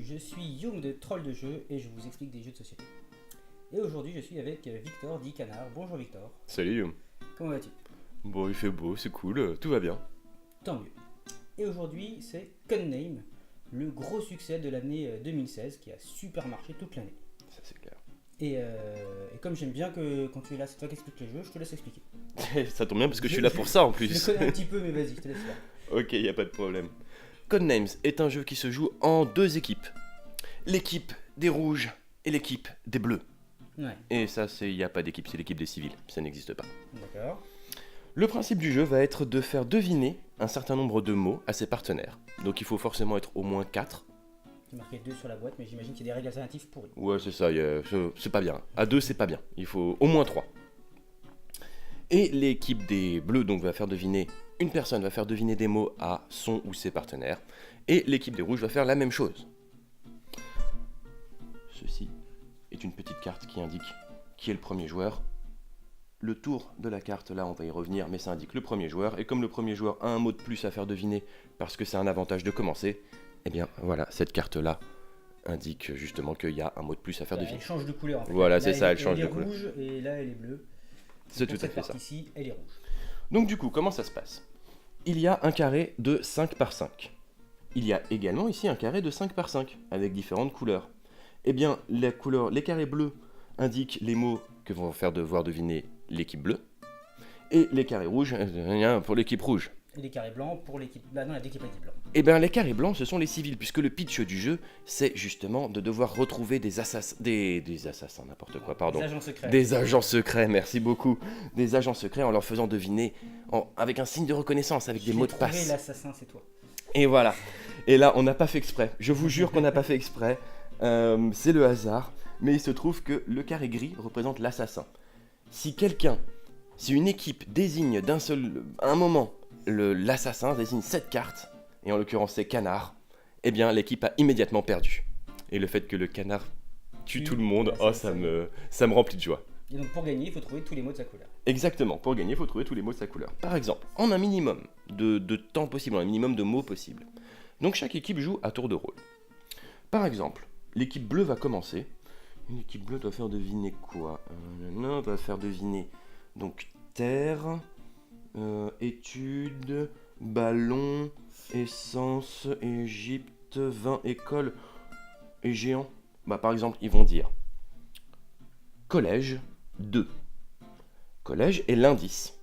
je suis Youm de Troll de Jeux et je vous explique des jeux de société. Et aujourd'hui je suis avec Victor dit Canard. Bonjour Victor. Salut. Comment vas-tu? Bon, il fait beau, c'est cool, tout va bien. Tant mieux. Et aujourd'hui c'est Codename, le gros succès de l'année 2016 qui a super marché toute l'année. Ça c'est clair. Et comme j'aime bien que quand tu es là, c'est toi qui expliques les jeux, je te laisse expliquer. Ça tombe bien parce que je suis là pour ça en Je plus. le connais un petit peu mais vas-y, je te laisse faire. Ok, y a pas de problème. Codenames est un jeu qui se joue en deux équipes. L'équipe des rouges et l'équipe des bleus. Ouais, Et ça, il n'y a pas d'équipe, c'est l'équipe des civils, ça n'existe pas. d'accord. Le principe du jeu va être de faire deviner un certain nombre de mots à ses partenaires. Donc il faut forcément être au moins 4. Tu marquais 2 sur la boîte mais j'imagine qu'il y a des règles alternatives pourries. Ouais, c'est ça, c'est pas bien. À 2, c'est pas bien, il faut au moins 3. Et l'équipe des bleus donc va faire deviner, une personne va faire deviner des mots à son ou ses partenaires, et l'équipe des rouges va faire la même chose. Ceci est une petite carte qui indique qui est le premier joueur. Le tour de la carte, là on va y revenir, mais ça indique le premier joueur, et comme le premier joueur a un mot de plus à faire deviner, parce que c'est un avantage de commencer, eh bien voilà, cette carte-là indique justement qu'il y a un mot de plus à faire deviner. Elle change de couleur en fait. Voilà, Là, c'est ça, elle change de est couleur. rouge et là elle est bleue. C'est Pour tout à cette fait ça. partie-ci, elle est rouge. Donc du coup, comment ça se passe? Il y a un carré de 5 par 5. Il y a également ici un carré de 5 par 5, avec différentes couleurs. Eh bien, les carrés bleus indiquent les mots que vont faire devoir deviner l'équipe bleue, et les carrés rouges, rien pour l'équipe rouge. Et les carrés blancs pour l'équipe. Bah non, l'équipe a dit blanc. Eh bien, les carrés blancs, ce sont les civils, puisque le pitch du jeu, c'est justement de devoir retrouver des assassins, des assassins, n'importe quoi, pardon. Les agents secrets. Des agents secrets, merci beaucoup. Des agents secrets en leur faisant deviner, avec un signe de reconnaissance, avec des mots de passe. L'assassin, c'est toi. Et voilà. Et là, on n'a pas fait exprès. Je vous jure qu'on n'a pas fait exprès. C'est le hasard. Mais il se trouve que le carré gris représente l'assassin. Si une équipe désigne à un moment, l'assassin désigne cette carte, et en l'occurrence c'est canard, eh bien l'équipe a immédiatement perdu. Et le fait que le canard tue tout le monde, ça me remplit de joie. Et donc pour gagner, il faut trouver tous les mots de sa couleur. Exactement, pour gagner, il faut trouver tous les mots de sa couleur. Par exemple, en un minimum de temps possible, en un minimum de mots possible. Donc chaque équipe joue à tour de rôle. Par exemple, l'équipe bleue va commencer. Une équipe bleue doit faire deviner quoi? Va faire deviner donc terre, études, ballon, essence, Égypte, vin, école et géant. Par exemple, ils vont dire collège 2. Collège est l'indice.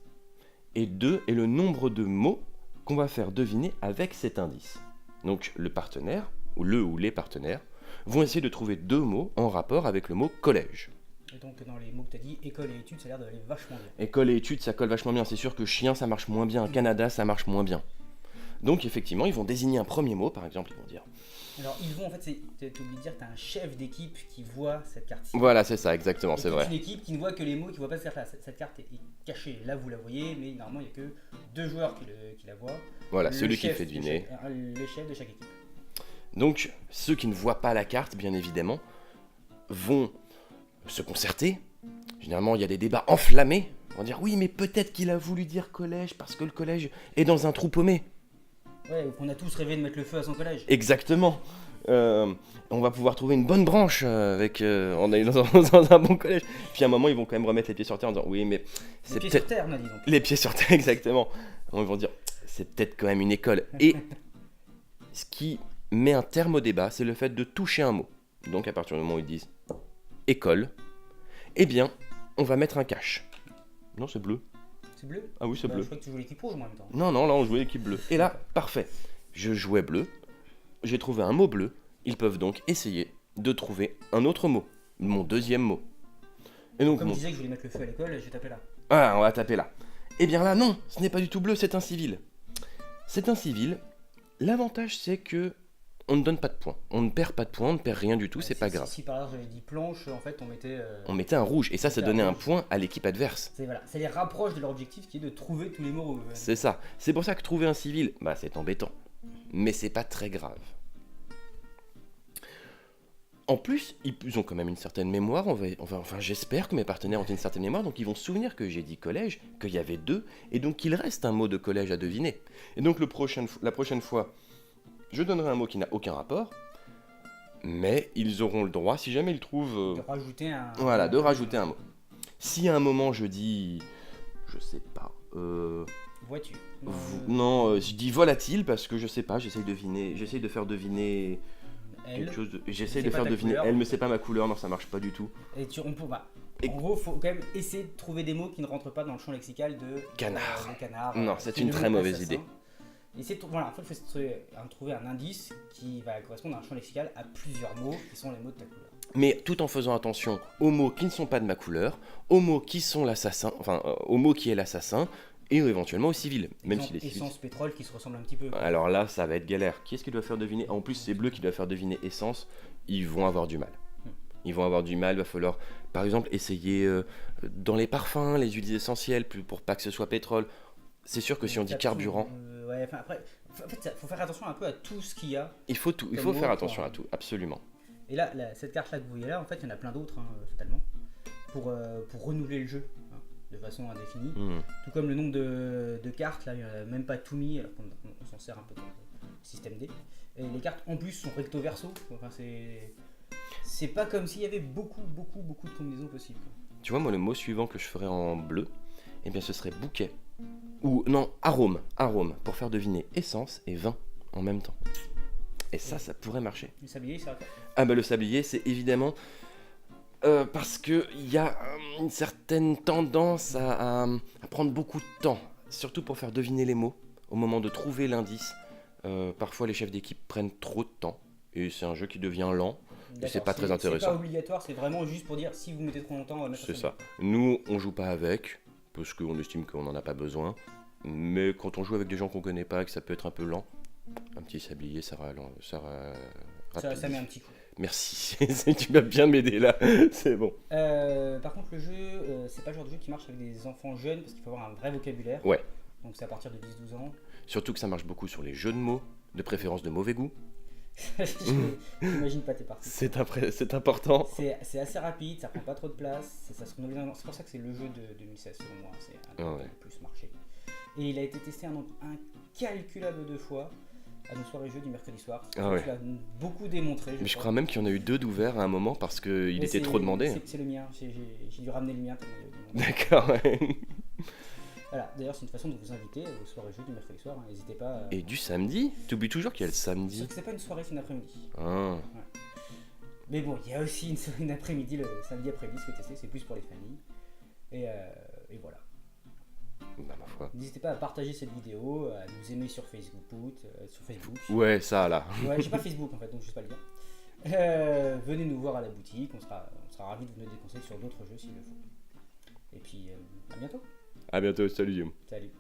Et 2 est le nombre de mots qu'on va faire deviner avec cet indice. Donc le partenaire, ou les partenaires, vont essayer de trouver 2 mots en rapport avec le mot collège. Et donc dans les mots que tu as dit, école et études, ça a l'air d'aller vachement bien. École et études, ça colle vachement bien. C'est sûr que chien, ça marche moins bien. Canada, ça marche moins bien. Donc effectivement, ils vont désigner un premier mot, par exemple, ils vont dire... Alors ils vont, en fait, tu oublies de dire que tu as un chef d'équipe qui voit cette carte-ci. Voilà, c'est ça, exactement, Et c'est toute vrai. une équipe qui ne voit que les mots, qui ne voit pas cette carte-là. Cette carte est cachée, là vous la voyez, mais normalement il n'y a que 2 joueurs qui la voient. Voilà, Le celui qui chef fait de deviner. le chef de chaque équipe. Donc, ceux qui ne voient pas la carte, bien évidemment, vont se concerter. Généralement, il y a des débats enflammés. On va dire, oui, mais peut-être qu'il a voulu dire collège parce que le collège est dans un trou paumé. Ouais, ou qu'on a tous rêvé de mettre le feu à son collège. Exactement. On va pouvoir trouver une bonne branche on est dans un bon collège. Puis à un moment, ils vont quand même remettre les pieds sur terre en disant, oui, mais c'est Les pieds sur peut-être... terre, on a dit donc. Les pieds sur terre, exactement. Ils vont dire, c'est peut-être quand même une école. Et ce qui met un terme au débat, c'est le fait de toucher un mot. Donc à partir du moment où ils disent école, eh bien, on va mettre un cache. Non, c'est bleu. C'est bleu? Ah oui, c'est bleu. Je crois que tu joues l'équipe rouge moi en même temps. Non, là on jouait l'équipe bleue. Et là, parfait. Je jouais bleu, j'ai trouvé un mot bleu. Ils peuvent donc essayer de trouver un autre mot, mon deuxième mot. Et donc, Comme je disais que je voulais mettre le feu à l'école, j'ai tapé là. Ah, on va taper là. Eh bien là, non, ce n'est pas du tout bleu, c'est un civil. C'est un civil. L'avantage, c'est que on ne donne pas de points. On ne perd pas de points, on ne perd rien du tout, c'est pas grave. Si par hasard j'avais dit planche, en fait on mettait. On mettait un rouge, et ça C'était donnait un un rouge. point à l'équipe adverse. Ça les rapproche de leur objectif qui est de trouver tous les mots. C'est ça. C'est pour ça que trouver un civil, c'est embêtant. Mais c'est pas très grave. En plus, ils ont quand même une certaine mémoire. Enfin, j'espère que mes partenaires ont une certaine mémoire, donc ils vont se souvenir que j'ai dit collège, qu'il y avait 2, et donc qu'il reste un mot de collège à deviner. Et donc la prochaine fois, je donnerai un mot qui n'a aucun rapport, Mais ils auront le droit, si jamais ils trouvent... De rajouter un. Voilà, de rajouter un mot. Si à un moment je dis... Je sais pas... Voiture. Non, je dis volatile parce que je sais pas, j'essaye de faire deviner Elle. quelque chose de... J'essaye C'est de pas faire ta deviner couleur. elle, mais c'est pas ma couleur, non ça marche pas du tout. Et on peut pas. Et- En gros, faut quand même essayer de trouver des mots qui ne rentrent pas dans le champ lexical de Canard. de canard. Non, c'est qui une est le très mot mauvaise assassin. idée. Essayer de, voilà, en fait, il faut trouver un indice qui va correspondre à un champ lexical à plusieurs mots qui sont les mots de ta couleur. Mais tout en faisant attention aux mots qui ne sont pas de ma couleur, aux mots qui sont l'assassin, enfin aux mots qui est l'assassin, et éventuellement aux civils, même si les civils... Essence pétrole qui se ressemble un petit peu. Alors là, ça va être galère. Qui est-ce qui doit faire deviner? En plus, c'est bleu qui doit faire deviner essence. Ils vont avoir du mal. Ils vont avoir du mal. Il va falloir, par exemple, essayer dans les parfums, les huiles essentielles, pour pas que ce soit pétrole. C'est sûr que si on dit carburant, Ouais, enfin, après, en fait, faut faire attention un peu à tout ce qu'il y a. il faut tout. Il Comme faut mot, faire attention quoi. à tout, absolument. Et là, cette carte-là que vous voyez là, en fait, il y en a plein d'autres, hein, fatalement, pour renouveler le jeu, hein, de façon indéfinie. Hmm. Tout comme le nombre de cartes, là, il n'y en a même pas tout mis, alors qu'on s'en sert un peu dans le système D. Et les cartes, en plus, sont recto-verso. Enfin, c'est pas comme s'il y avait beaucoup de combinaisons possibles. Tu vois, moi, le mot suivant que je ferais en bleu, eh bien, ce serait bouquet. Ou non, arôme. Arôme, pour faire deviner essence et vin en même temps. Et ça pourrait marcher. Le sablier, c'est d'accord. Ah bah le sablier, c'est évidemment parce que il y a une certaine tendance à prendre beaucoup de temps, surtout pour faire deviner les mots, au moment de trouver l'indice. Parfois les chefs d'équipe prennent trop de temps, et c'est un jeu qui devient lent, et c'est pas très C'est intéressant. pas obligatoire, c'est vraiment juste pour dire si vous mettez trop longtemps, on va mettre C'est sablier. ça. Nous, on joue pas avec, parce qu'on estime qu'on n'en a pas besoin, mais quand on joue avec des gens qu'on connaît pas et que ça peut être un peu lent, un petit sablier, ça Ça met un petit coup. Merci, tu vas bien m'aider là, c'est bon. Par contre, le jeu, c'est pas le genre de jeu qui marche avec des enfants jeunes parce qu'il faut avoir un vrai vocabulaire. Ouais. Donc c'est à partir de 10-12 ans. Surtout que ça marche beaucoup sur les jeux de mots, de préférence de mauvais goût. J'imagine pas tes parties. C'est important. C'est assez rapide, ça prend pas trop de place, ça se renouvelle. C'est pour ça que c'est le jeu de 2016 selon moi. C'est un des Ah ouais. qui a le plus marché. Et il a été testé un nombre incalculable de fois à nos soirées jeux du mercredi soir. Ah ouais. Tu l'as beaucoup démontré. Mais je crois même qu'il y en a eu 2 d'ouverts à un moment parce qu'il était trop demandé. C'est le mien, j'ai dû ramener le mien tellement il y avait du monde. D'accord, ouais. Voilà, d'ailleurs c'est une façon de vous inviter aux soirées jeux du mercredi soir, hein. N'hésitez pas. Et du samedi? T'oublies toujours qu'il y a le Sauf samedi. que c'est pas une soirée, c'est une après-midi. Ah. Mais bon, il y a aussi une après-midi, le samedi après-midi, ce qui est testé, c'est plus pour les familles. Et voilà. Bah ma foi. N'hésitez pas à partager cette vidéo, à nous aimer sur Facebook. Ouais, ça là. Ouais, j'ai pas Facebook en fait, donc je sais pas le dire. Venez nous voir à la boutique, on sera ravis de vous donner des conseils sur d'autres jeux s'il le faut. Et puis, à bientôt. À bientôt, salut Guillaume. Salut.